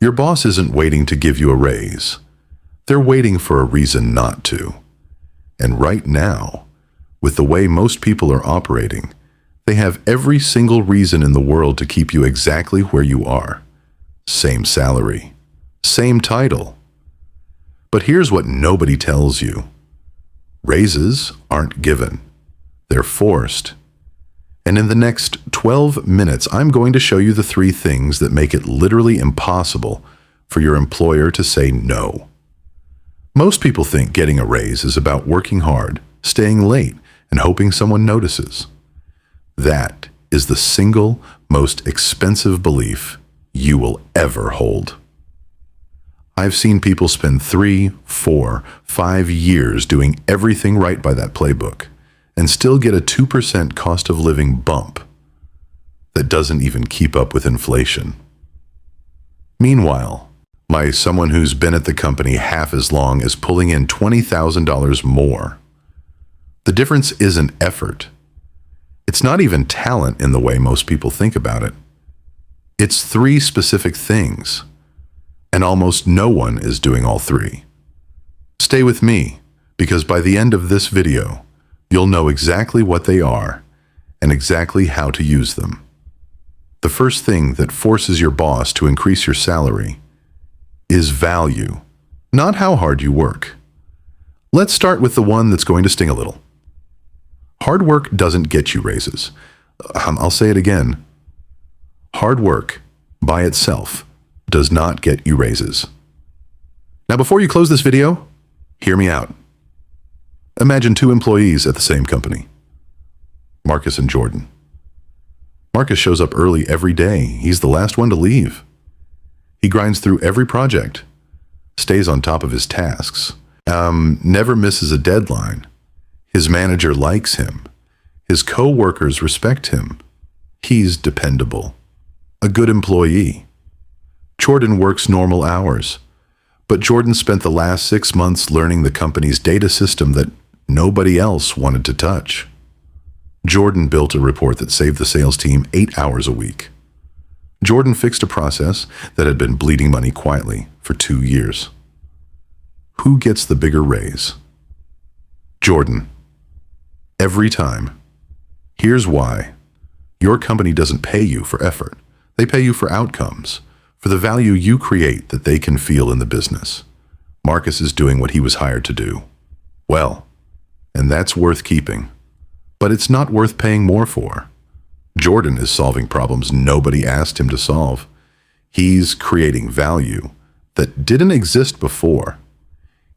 Your boss isn't waiting to give you a raise. They're waiting for a reason not to. And right now, with the way most people are operating, they have every single reason in the world to keep you exactly where you are. Same salary, same title. But here's what nobody tells you. Raises aren't given. They're forced. And in the next 12 minutes, I'm going to show you the 3 things that make it literally impossible for your employer to say no. Most people think getting a raise is about working hard, staying late, and hoping someone notices. That is the single most expensive belief you will ever hold. I've seen people spend 3, 4, 5 years doing everything right by that playbook and still get a 2% cost of living bump that doesn't even keep up with inflation. Meanwhile, someone who's been at the company half as long is pulling in $20,000 more. The difference isn't effort. It's not even talent in the way most people think about it. It's 3 specific things, and almost no one is doing all 3. Stay with me, because by the end of this video, you'll know exactly what they are and exactly how to use them. The first thing that forces your boss to increase your salary is value, not how hard you work. Let's start with the one that's going to sting a little. Hard work doesn't get you raises. I'll say it again. Hard work, by itself, does not get you raises. Now, before you close this video, hear me out. Imagine 2 employees at the same company. Marcus and Jordan. Marcus shows up early every day. He's the last one to leave. He grinds through every project, stays on top of his tasks, never misses a deadline. His manager likes him. His co-workers respect him. He's dependable. A good employee. Jordan works normal hours, but Jordan spent the last 6 months learning the company's data system that nobody else wanted to touch. Jordan built a report that saved the sales team 8 hours a week. Jordan fixed a process that had been bleeding money quietly for 2 years. Who gets the bigger raise? Jordan. Every time. Here's why. Your company doesn't pay you for effort. They pay you for outcomes, for the value you create that they can feel in the business. Marcus is doing what he was hired to do. Well, and that's worth keeping. But it's not worth paying more for. Jordan is solving problems nobody asked him to solve. He's creating value that didn't exist before.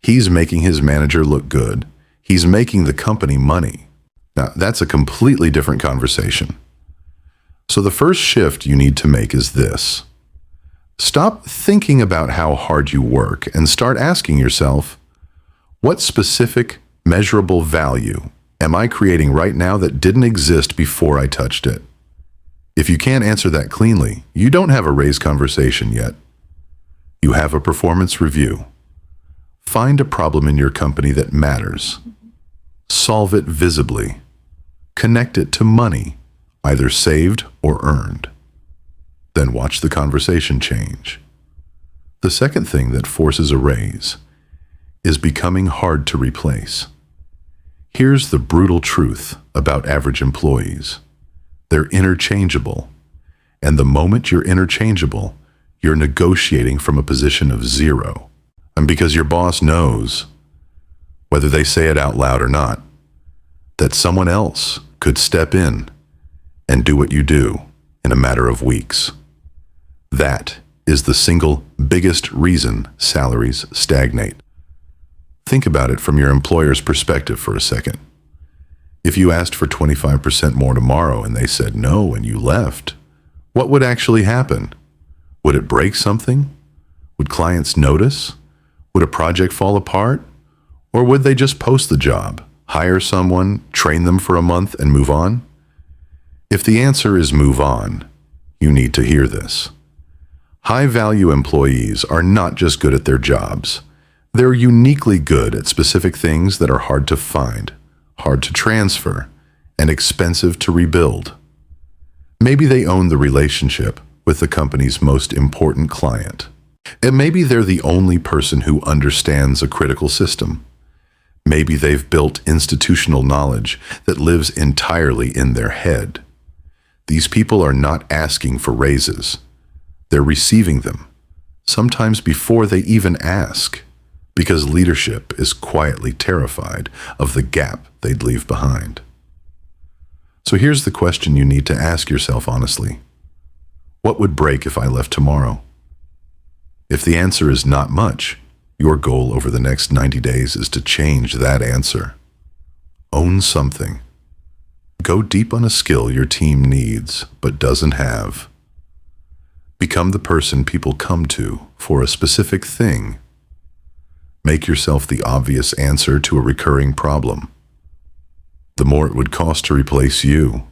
He's making his manager look good. He's making the company money. Now, that's a completely different conversation. So the first shift you need to make is this. Stop thinking about how hard you work and start asking yourself, what specific, measurable value am I creating right now that didn't exist before I touched it? If you can't answer that cleanly, you don't have a raise conversation yet. You have a performance review. Find a problem in your company that matters. Solve it visibly. Connect it to money, either saved or earned. Then watch the conversation change. The second thing that forces a raise is becoming hard to replace. Here's the brutal truth about average employees. They're interchangeable. And the moment you're interchangeable, you're negotiating from a position of 0. And because your boss knows, whether they say it out loud or not, that someone else could step in and do what you do in a matter of weeks. That is the single biggest reason salaries stagnate. Think about it from your employer's perspective for a second. If you asked for 25% more tomorrow and they said no and you left, what would actually happen? Would it break something? Would clients notice? Would a project fall apart? Or would they just post the job, hire someone, train them for a month, and move on? If the answer is move on, you need to hear this. High-value employees are not just good at their jobs. They're uniquely good at specific things that are hard to find, hard to transfer, and expensive to rebuild. Maybe they own the relationship with the company's most important client. And maybe they're the only person who understands a critical system. Maybe they've built institutional knowledge that lives entirely in their head. These people are not asking for raises. They're receiving them, sometimes before they even ask, because leadership is quietly terrified of the gap they'd leave behind. So here's the question you need to ask yourself honestly. What would break if I left tomorrow? If the answer is not much, your goal over the next 90 days is to change that answer. Own something. Go deep on a skill your team needs but doesn't have. Become the person people come to for a specific thing. Make yourself the obvious answer to a recurring problem. The more it would cost to replace you,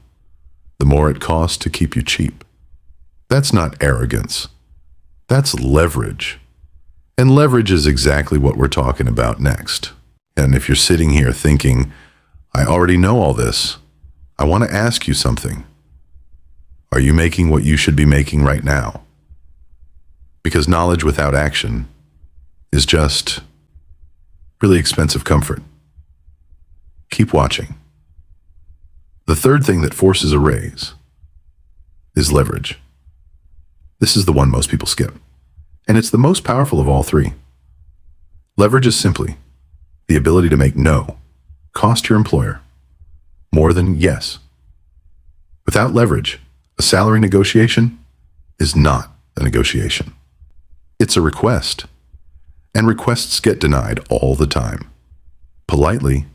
the more it costs to keep you cheap. That's not arrogance. That's leverage. And leverage is exactly what we're talking about next. And if you're sitting here thinking, I already know all this, I want to ask you something. Are you making what you should be making right now? Because knowledge without action is just really expensive comfort. Keep watching. The third thing that forces a raise is leverage. This is the one most people skip, and it's the most powerful of all three. Leverage is simply the ability to make no cost your employer more than yes. Without leverage, a salary negotiation is not a negotiation. It's a request, and requests get denied all the time, politely,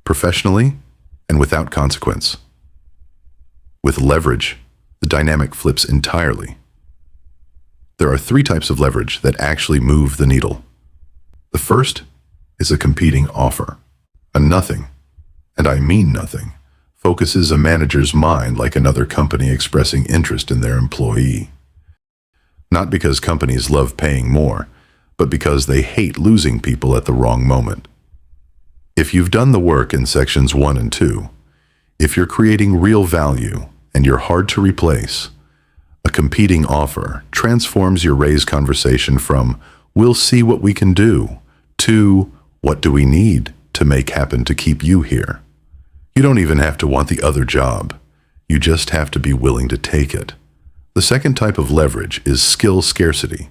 professionally, and without consequence. With leverage, the dynamic flips entirely. There are three types of leverage that actually move the needle. The first is a competing offer. A nothing, and I mean nothing, focuses a manager's mind like another company expressing interest in their employee. Not because companies love paying more, but because they hate losing people at the wrong moment. If you've done the work in sections 1 and 2, if you're creating real value and you're hard to replace, a competing offer transforms your raise conversation from "we'll see what we can do" to "what do we need to make happen to keep you here?" You don't even have to want the other job. You just have to be willing to take it. The second type of leverage is skill scarcity.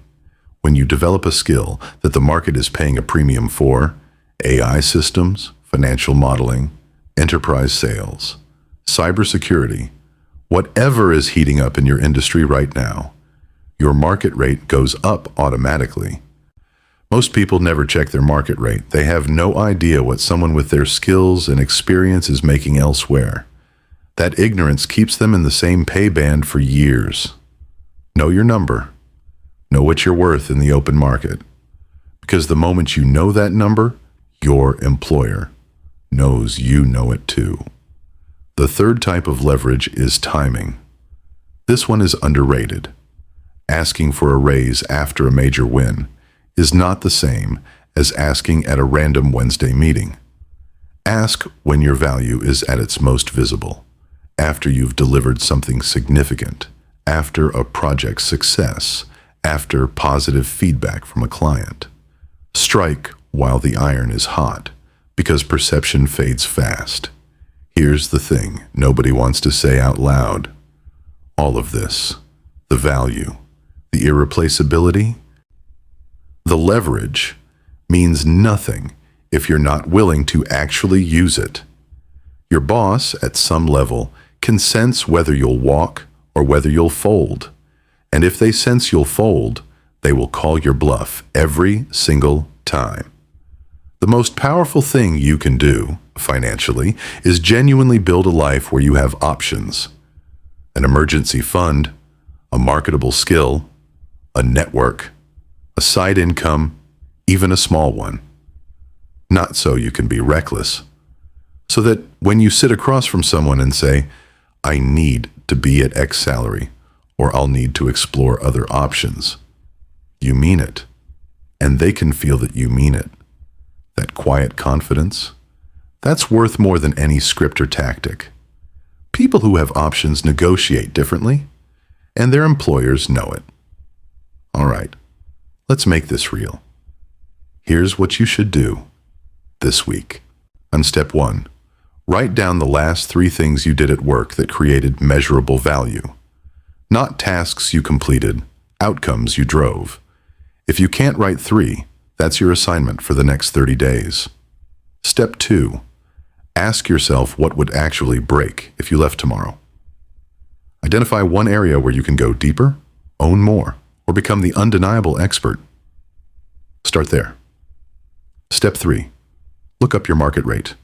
When you develop a skill that the market is paying a premium for, AI systems, financial modeling, enterprise sales, cybersecurity, whatever is heating up in your industry right now, your market rate goes up automatically. Most people never check their market rate. They have no idea what someone with their skills and experience is making elsewhere. That ignorance keeps them in the same pay band for years. Know your number. Know what you're worth in the open market. Because the moment you know that number, your employer knows you know it too. The third type of leverage is timing. This one is underrated. Asking for a raise after a major win is not the same as asking at a random Wednesday meeting. Ask when your value is at its most visible, after you've delivered something significant, after a project success, after positive feedback from a client. Strike while the iron is hot, because perception fades fast. Here's the thing nobody wants to say out loud. All of this, the value, the irreplaceability, the leverage, means nothing if you're not willing to actually use it. Your boss, at some level, can sense whether you'll walk or whether you'll fold. And if they sense you'll fold, they will call your bluff every single time. The most powerful thing you can do, financially, is genuinely build a life where you have options. An emergency fund, a marketable skill, a network, a side income, even a small one. Not so you can be reckless. So that when you sit across from someone and say, "I need to be at X salary," or "I'll need to explore other options," you mean it. And they can feel that you mean it. That quiet confidence, that's worth more than any script or tactic. People who have options negotiate differently, and their employers know it. All right, Let's make this real. Here's what you should do this week. On step 1, write down the last 3 things you did at work that created measurable value. Not tasks you completed, outcomes you drove. If you can't write 3, that's your assignment for the next 30 days. Step 2, ask yourself what would actually break if you left tomorrow. Identify one area where you can go deeper, own more, or become the undeniable expert. Start there. Step 3, look up your market rate.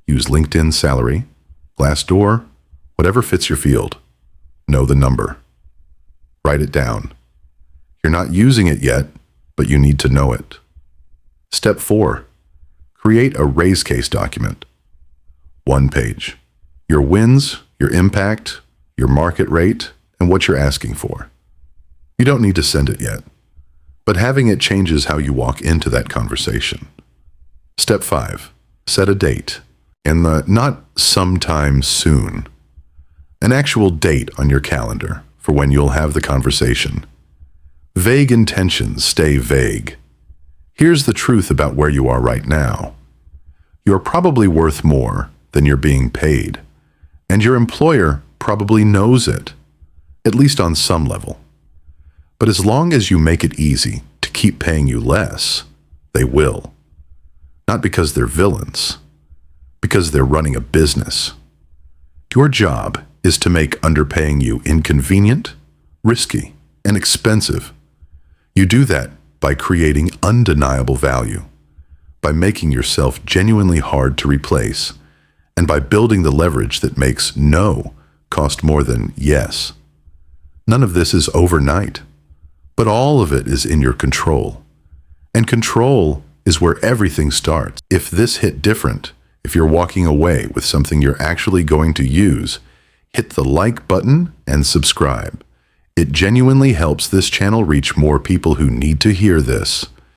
Use LinkedIn salary, Glassdoor, whatever fits your field. Know the number. Write it down. You're not using it yet, but you need to know it. Step 4, create a raise case document. 1 page. Your wins, your impact, your market rate, and what you're asking for. You don't need to send it yet, but having it changes how you walk into that conversation. Step 5, set a date, and not sometime soon. An actual date on your calendar for when you'll have the conversation. Vague intentions stay vague. Here's the truth about where you are right now. You're probably worth more than you're being paid, and your employer probably knows it, at least on some level. But as long as you make it easy to keep paying you less, they will. Not because they're villains, because they're running a business. Your job is to make underpaying you inconvenient, risky, and expensive. You do that by creating undeniable value, by making yourself genuinely hard to replace, and by building the leverage that makes no cost more than yes. None of this is overnight, but all of it is in your control. And control is where everything starts. If this hit different, if you're walking away with something you're actually going to use, hit the like button and subscribe. It genuinely helps this channel reach more people who need to hear this.